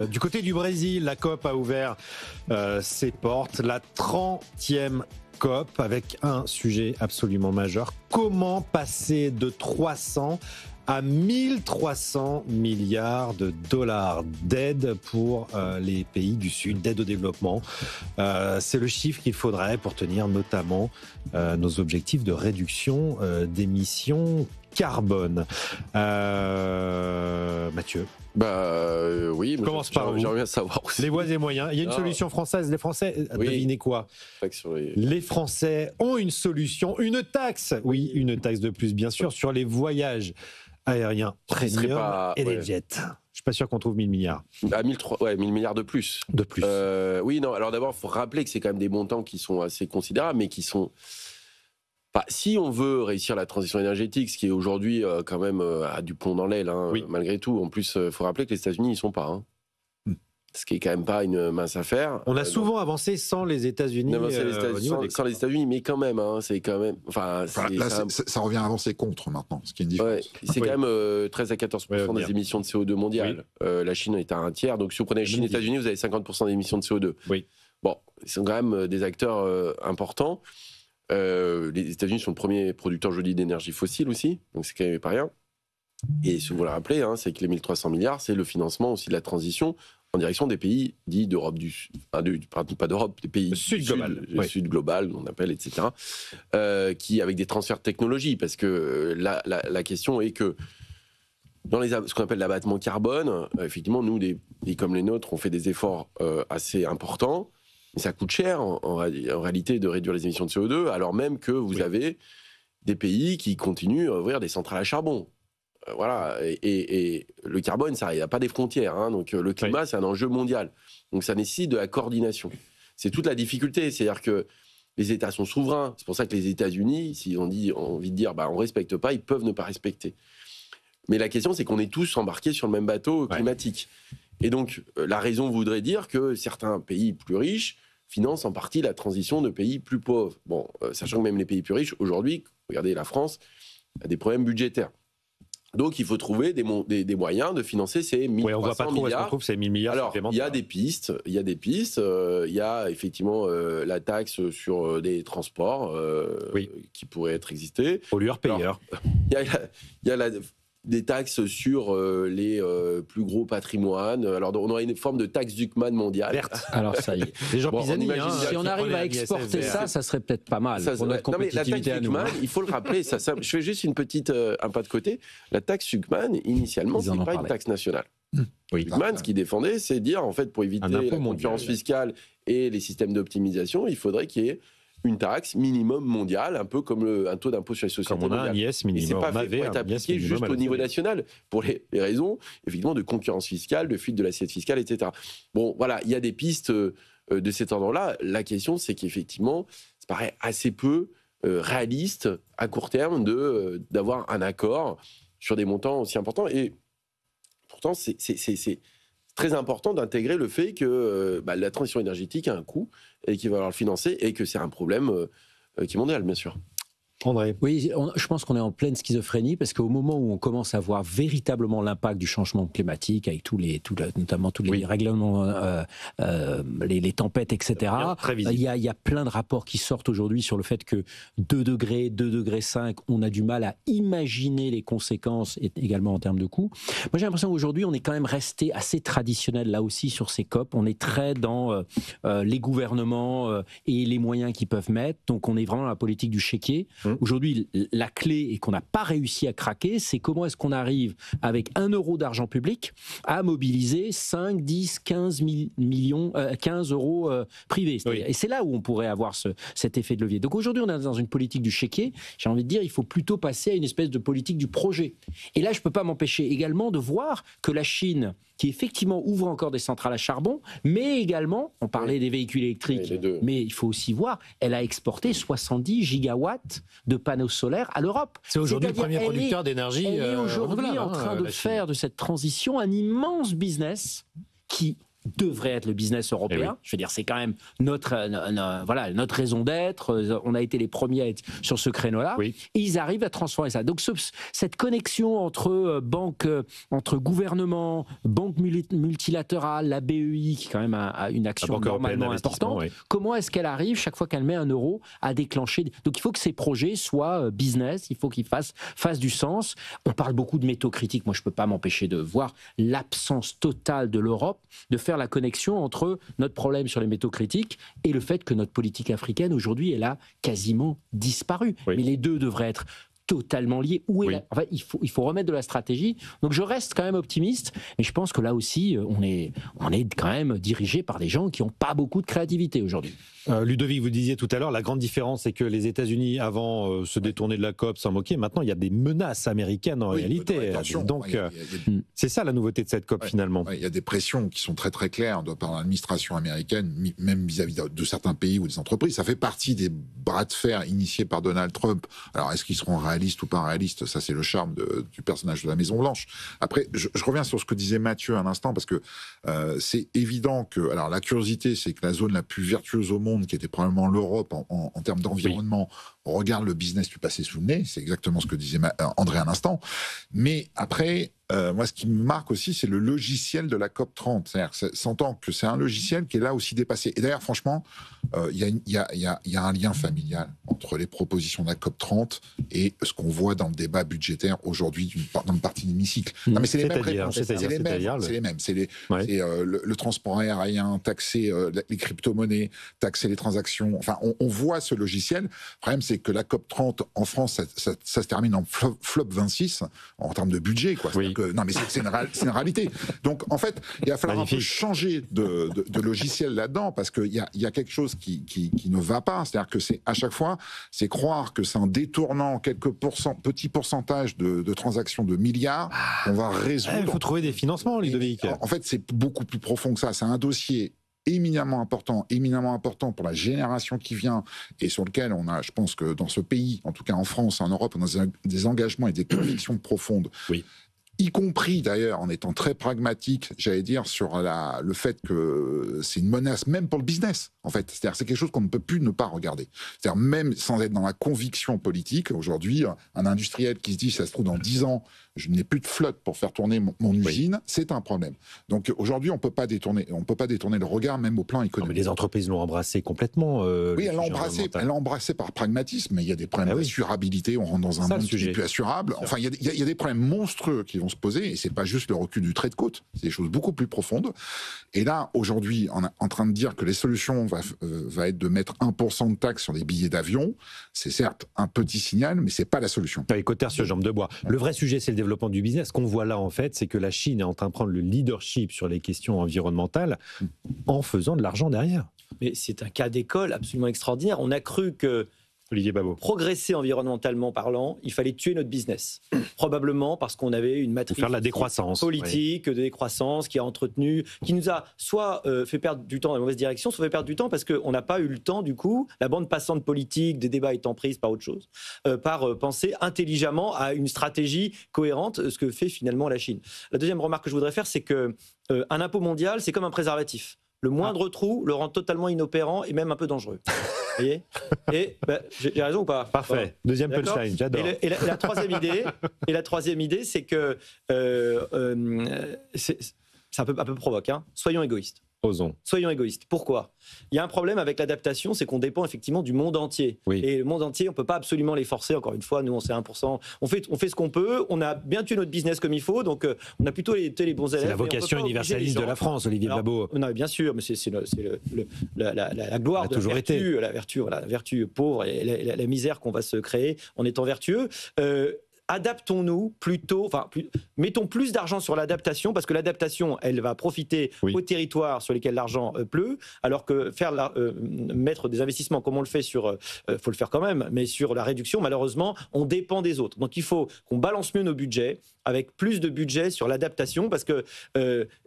Du côté du Brésil, la COP a ouvert ses portes, la 30e COP avec un sujet absolument majeur. Comment passer de 300 à 1300 milliards de dollars d'aide pour les pays du Sud, d'aide au développement. C'est le chiffre qu'il faudrait pour tenir notamment nos objectifs de réduction d'émissions carbone. Mathieu. Oui. Commence par vous. J'aimerais bien savoir aussi. Les voies et moyens. Il y a une solution française. Les Français, devinez quoi ? Les Français ont une solution, une taxe. Oui, une taxe de plus, bien sûr, sur les voyages aériens premium et les jets. Je suis pas sûr qu'on trouve 1000 milliards. 1000 milliards de plus. De plus. Oui, non. Alors d'abord, il faut rappeler que c'est quand même des montants qui sont assez considérables, mais qui sont... si on veut réussir la transition énergétique, ce qui est aujourd'hui quand même a du plomb dans l'aile, malgré tout. En plus, il faut rappeler que les États-Unis, ils sont pas. Ce qui est quand même pas une mince affaire. On a souvent avancé sans les États-Unis. Sans les États-Unis, mais quand même, c'est quand même. Ça revient à avancer contre maintenant, ce qui est une différence. C'est quand même 13 à 14% des émissions de CO2 mondiales. La Chine est à un tiers. Donc si vous prenez la Chine et les États-Unis, vous avez 50% d'émissions de CO2. Oui. Bon, ils sont quand même des acteurs importants. Les États-Unis sont le premier producteur, je dis, d'énergie fossile aussi, donc c'est quand même pas rien. Et si vous le rappelez, c'est que les 1300 milliards, c'est le financement aussi de la transition en direction des pays dits d'Europe du Sud, pas d'Europe, des pays Sud global, Sud global, on appelle, etc., qui avec des transferts de technologie, parce que la question est que dans ce qu'on appelle l'abattement carbone, effectivement, nous, des pays comme les nôtres, on fait des efforts assez importants. Mais ça coûte cher, en réalité, de réduire les émissions de CO2, alors même que vous avez des pays qui continuent à ouvrir des centrales à charbon. Voilà. Et le carbone, ça, il n'y a pas des frontières. Donc le climat, c'est un enjeu mondial. Donc ça nécessite de la coordination. C'est toute la difficulté. C'est-à-dire que les États sont souverains. C'est pour ça que les États-Unis, s'ils ont envie de dire on ne respecte pas, ils peuvent ne pas respecter. Mais la question, c'est qu'on est tous embarqués sur le même bateau climatique. Et donc, la raison voudrait dire que certains pays plus riches financent en partie la transition de pays plus pauvres. Bon, sachant que même les pays plus riches, aujourd'hui, regardez la France, a des problèmes budgétaires. Donc, il faut trouver des moyens de financer ces 1300 milliards. On ne voit pas trop où est-ce qu'on trouve ces 1000 milliards. Alors, il y a des pistes. Il y a effectivement la taxe sur des transports qui pourrait être existée. Pollueur-payeur. Il y a des taxes sur les plus gros patrimoines. Alors, on aurait une forme de taxe Zuckman mondiale. Verte. Alors, ça y est. Les gens Pisani, si on arrive à exporter ça serait peut-être pas mal pour notre compétitivité à nous. La taxe Zuckman, il faut le rappeler, je fais juste un pas de côté. La taxe Zuckman, initialement, c'est pas une taxe nationale. Zuckman, ce qu'il défendait, c'est dire, en fait, pour éviter la concurrence fiscale et les systèmes d'optimisation, il faudrait qu'il y ait une taxe minimum mondiale, un peu comme un taux d'impôt sur les sociétés mondial. Comme on a un IS minimum. Et c'est pas fait pour être appliqué juste au niveau national, pour les raisons, effectivement, de concurrence fiscale, de fuite de l'assiette fiscale, etc. Bon, voilà, il y a des pistes de cet ordre-là. La question, c'est qu'effectivement, ça paraît assez peu réaliste, à court terme, d'avoir un accord sur des montants aussi importants. Et pourtant, c'est très important d'intégrer le fait que la transition énergétique a un coût et qu'il va falloir le financer et que c'est un problème qui est mondial, bien sûr. André. Oui, je pense qu'on est en pleine schizophrénie parce qu'au moment où on commence à voir véritablement l'impact du changement climatique avec notamment tous les règlements, les tempêtes, etc. Il y a plein de rapports qui sortent aujourd'hui sur le fait que 2 degrés, 2,5 degrés, on a du mal à imaginer les conséquences et également en termes de coûts. Moi, j'ai l'impression qu'aujourd'hui, on est quand même resté assez traditionnel là aussi sur ces COP. On est très dans les gouvernements et les moyens qu'ils peuvent mettre. Donc, on est vraiment dans la politique du chéquier. Aujourd'hui, la clé, et qu'on n'a pas réussi à craquer, c'est comment est-ce qu'on arrive, avec 1 euro d'argent public, à mobiliser 5, 10, 15 millions, 15 euros privés. Et c'est là où on pourrait avoir cet effet de levier. Donc aujourd'hui, on est dans une politique du chéquier. J'ai envie de dire, il faut plutôt passer à une espèce de politique du projet. Et là, je ne peux pas m'empêcher également de voir que la Chine, qui effectivement ouvre encore des centrales à charbon, mais également, on parlait des véhicules électriques, mais il faut aussi voir, elle a exporté 70 gigawatts de panneaux solaires à l'Europe. C'est aujourd'hui le premier producteur d'énergie. Elle est aujourd'hui en train de faire de cette transition un immense business qui devrait être le business européen. Oui. Je veux dire, c'est quand même notre raison d'être. On a été les premiers à être sur ce créneau-là. Oui. Et ils arrivent à transformer ça. Donc cette connexion entre entre gouvernement, banque multilatérale, la BEI, qui quand même a une action normalement importante, comment est-ce qu'elle arrive, chaque fois qu'elle met un euro, à déclencher... Donc il faut que ces projets soient business, il faut qu'ils fassent du sens. On parle beaucoup de métaux critiques. Moi, je ne peux pas m'empêcher de voir l'absence totale de l'Europe de faire la connexion entre notre problème sur les métaux critiques et le fait que notre politique africaine, aujourd'hui, elle a quasiment disparu. Oui. Mais les deux devraient être totalement liés. Enfin, il faut remettre de la stratégie. Donc je reste quand même optimiste, mais je pense que là aussi, on est quand même dirigé par des gens qui n'ont pas beaucoup de créativité aujourd'hui. Ludovic, vous disiez tout à l'heure, la grande différence, c'est que les États-Unis, avant, se détournaient de la COP, s'en moquaient. Maintenant, il y a des menaces américaines en réalité. Donc, c'est ça la nouveauté de cette COP, finalement. Il y a des pressions qui sont très très claires par l'administration américaine, même vis-à-vis de certains pays ou des entreprises. Ça fait partie des bras de fer initiés par Donald Trump. Alors, est-ce qu'ils seront réalistes ou pas réalistes? Ça, c'est le charme du personnage de la Maison-Blanche. Après, je reviens sur ce que disait Mathieu à l'instant, parce que c'est évident que... Alors, la curiosité, c'est que la zone la plus vertueuse au monde, qui était probablement l'Europe en termes d'environnement, on regarde le business lui passer sous le nez, c'est exactement ce que disait André à l'instant. Mais après, moi, ce qui me marque aussi, c'est le logiciel de la COP30. C'est-à-dire, s'entend que c'est un logiciel qui est là aussi dépassé. Et d'ailleurs, franchement, il y a un lien familial entre les propositions de la COP30 et ce qu'on voit dans le débat budgétaire aujourd'hui dans une partie de l'hémicycle. Non, mais c'est les mêmes réponses. C'est les mêmes. C'est le transport aérien, taxer les crypto-monnaies, taxer les transactions. Enfin, on voit ce logiciel. Le problème, c'est que la COP30 en France, ça se termine en flop 26 en termes de budget, quoi. Non, mais c'est une réalité. Donc, en fait, il va falloir un peu changer de logiciel là-dedans, parce qu'il y a quelque chose qui ne va pas. C'est-à-dire que à chaque fois, c'est croire que c'est en détournant quelques petits pourcentages de transactions de milliards qu'on va résoudre. Il faut trouver des financements, Ludovic. En fait, c'est beaucoup plus profond que ça. C'est un dossier éminemment important pour la génération qui vient, et sur lequel on a, je pense que dans ce pays, en tout cas en France, en Europe, on a des engagements et des convictions profondes. Oui. Y compris d'ailleurs en étant très pragmatique, j'allais dire, sur le fait que c'est une menace même pour le business, en fait. C'est-à-dire c'est quelque chose qu'on ne peut plus ne pas regarder. C'est-à-dire même sans être dans la conviction politique, aujourd'hui, un industriel qui se dit, ça se trouve dans 10 ans, je n'ai plus de flotte pour faire tourner mon usine, c'est un problème. Donc aujourd'hui, on peut pas détourner le regard, même au plan économique. Mais les entreprises l'ont embrassé complètement. Oui, elles l'ont embrassé par pragmatisme, mais il y a des problèmes d'assurabilité, on rentre dans un monde qui n'est plus assurable. Enfin, il y a des problèmes monstrueux qui vont se poser, et c'est pas juste le recul du trait de côte, c'est des choses beaucoup plus profondes. Et là, aujourd'hui, on est en train de dire que les solutions va être de mettre 1% de taxe sur les billets d'avion. C'est certes un petit signal, mais c'est pas la solution. Cotère sur jambe de bois. Le vrai sujet, c'est le développement du business. Ce qu'on voit là, en fait, c'est que la Chine est en train de prendre le leadership sur les questions environnementales en faisant de l'argent derrière. Mais c'est un cas d'école absolument extraordinaire. On a cru que Olivier Babot. Progresser environnementalement parlant, il fallait tuer notre business. Probablement parce qu'on avait une matrice faire la décroissance, politique de décroissance qui a entretenu, qui nous a soit fait perdre du temps dans la mauvaise direction, soit fait perdre du temps parce qu'on n'a pas eu le temps, du coup, la bande passante politique, des débats étant prise par autre chose, par penser intelligemment à une stratégie cohérente, ce que fait finalement la Chine. La deuxième remarque que je voudrais faire, c'est qu'un impôt mondial, c'est comme un préservatif. Le moindre trou le rend totalement inopérant et même un peu dangereux. Vous voyez ? Et j'ai raison ou pas ? Parfait. Voilà. Deuxième punchline, j'adore. Et la troisième idée, c'est que c'est un peu provoque. Hein. Soyons égoïstes. Osons. Soyons égoïstes. Pourquoi ? Il y a un problème avec l'adaptation, c'est qu'on dépend effectivement du monde entier. Oui. Et le monde entier, on ne peut pas absolument les forcer. Encore une fois, nous, on sait 1%. On fait ce qu'on peut. On a bien tué notre business comme il faut. Donc, on a plutôt été les bons élèves. C'est la vocation universaliste de la France, Olivier Babot. Non, bien sûr, mais c'est la gloire de la vertu pauvre et la misère qu'on va se créer en étant vertueux. Adaptons-nous plutôt, mettons plus d'argent sur l'adaptation, parce que l'adaptation, elle va profiter aux territoires sur lesquels l'argent pleut, alors que mettre des investissements comme on le fait faut le faire quand même, mais sur la réduction, malheureusement, on dépend des autres. Donc il faut qu'on balance mieux nos budgets, avec plus de budget sur l'adaptation, parce que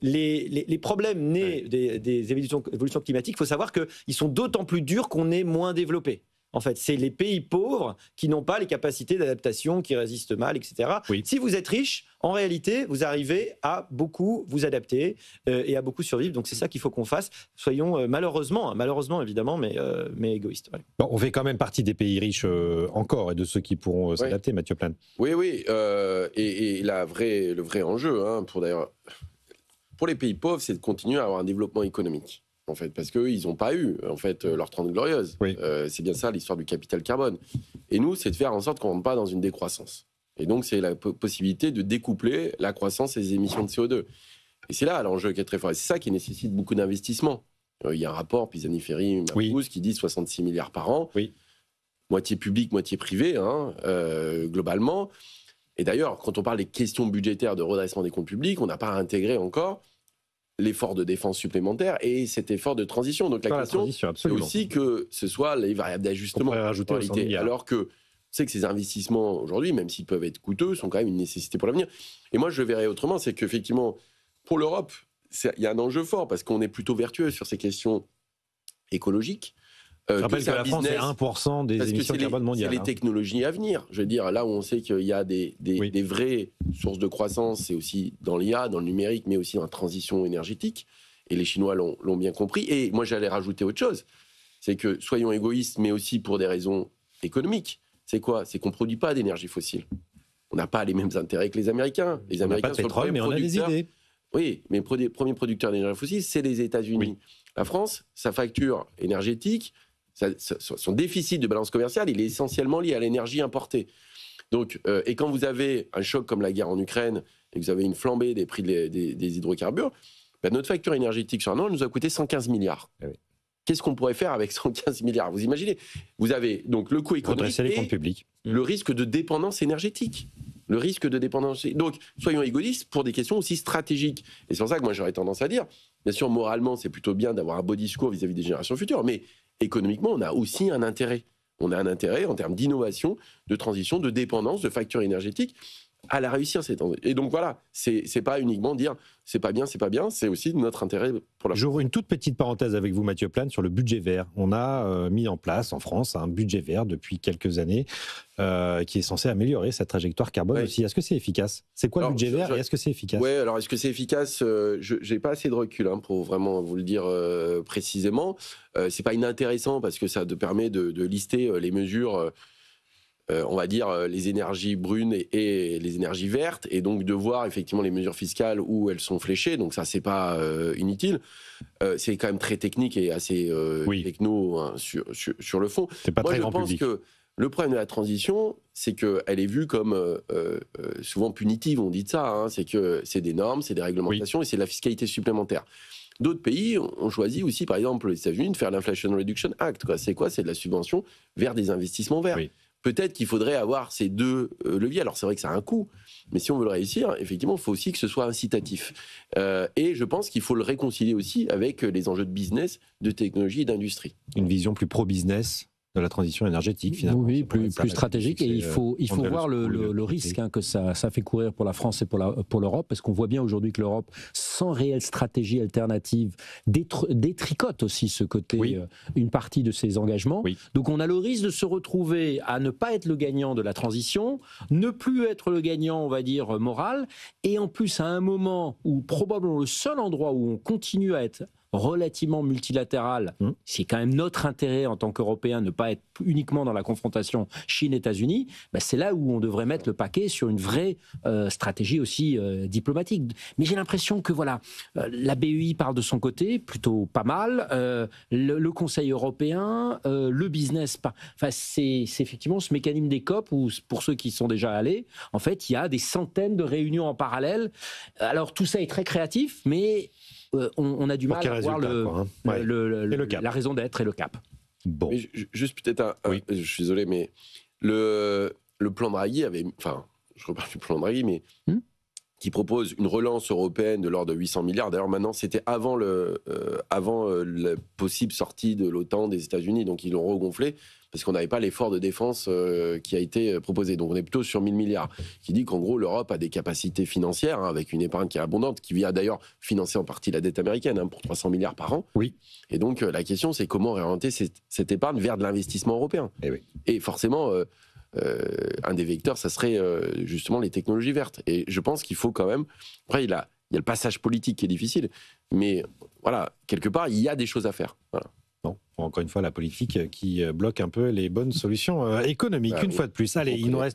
les problèmes nés des évolutions climatiques, il faut savoir qu'ils sont d'autant plus durs qu'on est moins développé. En fait, c'est les pays pauvres qui n'ont pas les capacités d'adaptation, qui résistent mal, etc. Oui. Si vous êtes riche, en réalité, vous arrivez à beaucoup vous adapter et à beaucoup survivre. Donc c'est ça qu'il faut qu'on fasse. Soyons malheureusement évidemment, mais égoïstes. Ouais. Bon, on fait quand même partie des pays riches encore et de ceux qui pourront s'adapter, Mathieu Plane. Oui. Et le vrai enjeu, pour les pays pauvres, c'est de continuer à avoir un développement économique. En fait, parce qu'eux, ils n'ont pas eu leur 30 glorieuses. Oui. C'est bien ça l'histoire du capital carbone. Et nous, c'est de faire en sorte qu'on ne rentre pas dans une décroissance. Et donc, c'est la possibilité de découpler la croissance et les émissions de CO2. Et c'est là l'enjeu qui est très fort. Et c'est ça qui nécessite beaucoup d'investissements. Il y a un rapport, Pisani-Ferry, qui dit 66 milliards par an, moitié public, moitié privé, globalement. Et d'ailleurs, quand on parle des questions budgétaires de redressement des comptes publics, on n'a pas intégré encore l'effort de défense supplémentaire et cet effort de transition. Donc la question, c'est aussi que ce soit les variables d'ajustement. Alors que c'est que ces investissements aujourd'hui, même s'ils peuvent être coûteux, sont quand même une nécessité pour l'avenir. Et moi, je le verrais autrement, c'est qu'effectivement, pour l'Europe, il y a un enjeu fort parce qu'on est plutôt vertueux sur ces questions écologiques. Je rappelle que la France est 1% des émissions carbone mondiales. C'est les technologies à venir. Je veux dire, là où on sait qu'il y a des vraies sources de croissance, c'est aussi dans l'IA, dans le numérique, mais aussi dans la transition énergétique. Et les Chinois l'ont bien compris. Et moi, j'allais rajouter autre chose. C'est que, soyons égoïstes, mais aussi pour des raisons économiques. C'est quoi ? C'est qu'on ne produit pas d'énergie fossile. On n'a pas les mêmes intérêts que les Américains. Les Américains sont le premier mais on a des idées. Oui, mais les premiers producteurs d'énergie fossile, c'est les États-Unis. La France, sa facture énergétique, son déficit de balance commerciale, il est essentiellement lié à l'énergie importée. Donc, et quand vous avez un choc comme la guerre en Ukraine et que vous avez une flambée des prix des hydrocarbures, notre facture énergétique sur un an, elle nous a coûté 115 milliards. Oui. Qu'est-ce qu'on pourrait faire avec 115 milliards ? Vous imaginez ? Vous avez donc le coût économique les comptes publics. Le risque de dépendance énergétique. Donc, soyons égoïstes pour des questions aussi stratégiques. Et c'est pour ça que moi, j'aurais tendance à dire, bien sûr, moralement, c'est plutôt bien d'avoir un beau discours vis-à-vis des générations futures, mais économiquement, on a aussi un intérêt. On a un intérêt en termes d'innovation, de transition, de dépendance, de facture énergétique à la réussir. Et donc voilà, c'est pas uniquement dire c'est pas bien, c'est aussi notre intérêt pour la. J'ouvre une toute petite parenthèse avec vous, Mathieu Plane, sur le budget vert. On a mis en place en France un budget vert depuis quelques années qui est censé améliorer sa trajectoire carbone aussi. Est-ce que c'est efficace ? C'est quoi le budget vert et est-ce que c'est efficace ? Oui, alors est-ce que c'est efficace ? Je n'ai pas assez de recul pour vraiment vous le dire précisément. C'est pas inintéressant parce que ça te permet de lister les mesures. On va dire les énergies brunes et les énergies vertes, et donc de voir effectivement les mesures fiscales où elles sont fléchées, donc ça c'est pas inutile. C'est quand même très technique et assez techno sur le fond. C'est pas Moi très je grand pense public. que le problème de la transition, c'est qu'elle est vue comme souvent punitive, on dit de ça, c'est que c'est des normes, c'est des réglementations et c'est de la fiscalité supplémentaire. D'autres pays ont choisi aussi, par exemple les États-Unis, de faire l'Inflation Reduction Act. C'est quoi ? C'est de la subvention vers des investissements verts. Peut-être qu'il faudrait avoir ces deux leviers. Alors c'est vrai que ça a un coût, mais si on veut le réussir, effectivement, il faut aussi que ce soit incitatif. Et je pense qu'il faut le réconcilier aussi avec les enjeux de business, de technologie et d'industrie. Une vision plus pro-business de la transition énergétique, finalement. Oui, plus stratégique. Et il faut voir le risque que ça fait courir pour la France et pour l'Europe, parce qu'on voit bien aujourd'hui que l'Europe, sans réelle stratégie alternative, détricote aussi ce côté, une partie de ses engagements. Donc on a le risque de se retrouver à ne pas être le gagnant de la transition, ne plus être le gagnant, on va dire, moral, et en plus à un moment où probablement le seul endroit où on continue à être relativement multilatéral, c'est quand même notre intérêt en tant qu'Européens, ne pas être uniquement dans la confrontation Chine-États-Unis, c'est là où on devrait mettre le paquet sur une vraie stratégie aussi diplomatique. Mais j'ai l'impression que la BEI parle de son côté, plutôt pas mal, le Conseil européen, le business, c'est effectivement ce mécanisme des COP où, pour ceux qui sont déjà allés, en fait, il y a des centaines de réunions en parallèle. Alors tout ça est très créatif, mais on a du mal à voir la raison d'être et le cap. Bon. Mais juste peut-être je suis désolé, mais le plan Draghi avait... Enfin, je reparle du plan Draghi, mais qui propose une relance européenne de l'ordre de 800 milliards. D'ailleurs, maintenant, c'était avant la possible sortie de l'OTAN des États-Unis. Donc, ils l'ont regonflé parce qu'on n'avait pas l'effort de défense qui a été proposé. Donc, on est plutôt sur 1000 milliards, qui dit qu'en gros, l'Europe a des capacités financières, avec une épargne qui est abondante, qui vient d'ailleurs financer en partie la dette américaine, pour 300 milliards par an. Oui. Et donc, la question, c'est comment réorienter cette épargne vers de l'investissement européen. Et forcément... un des vecteurs, ça serait justement les technologies vertes. Et je pense qu'il faut quand même... Après, il y a le passage politique qui est difficile, mais voilà, quelque part, il y a des choses à faire. Voilà. Bon, encore une fois, la politique qui bloque un peu les bonnes solutions économiques, une fois de plus. Allez, il nous reste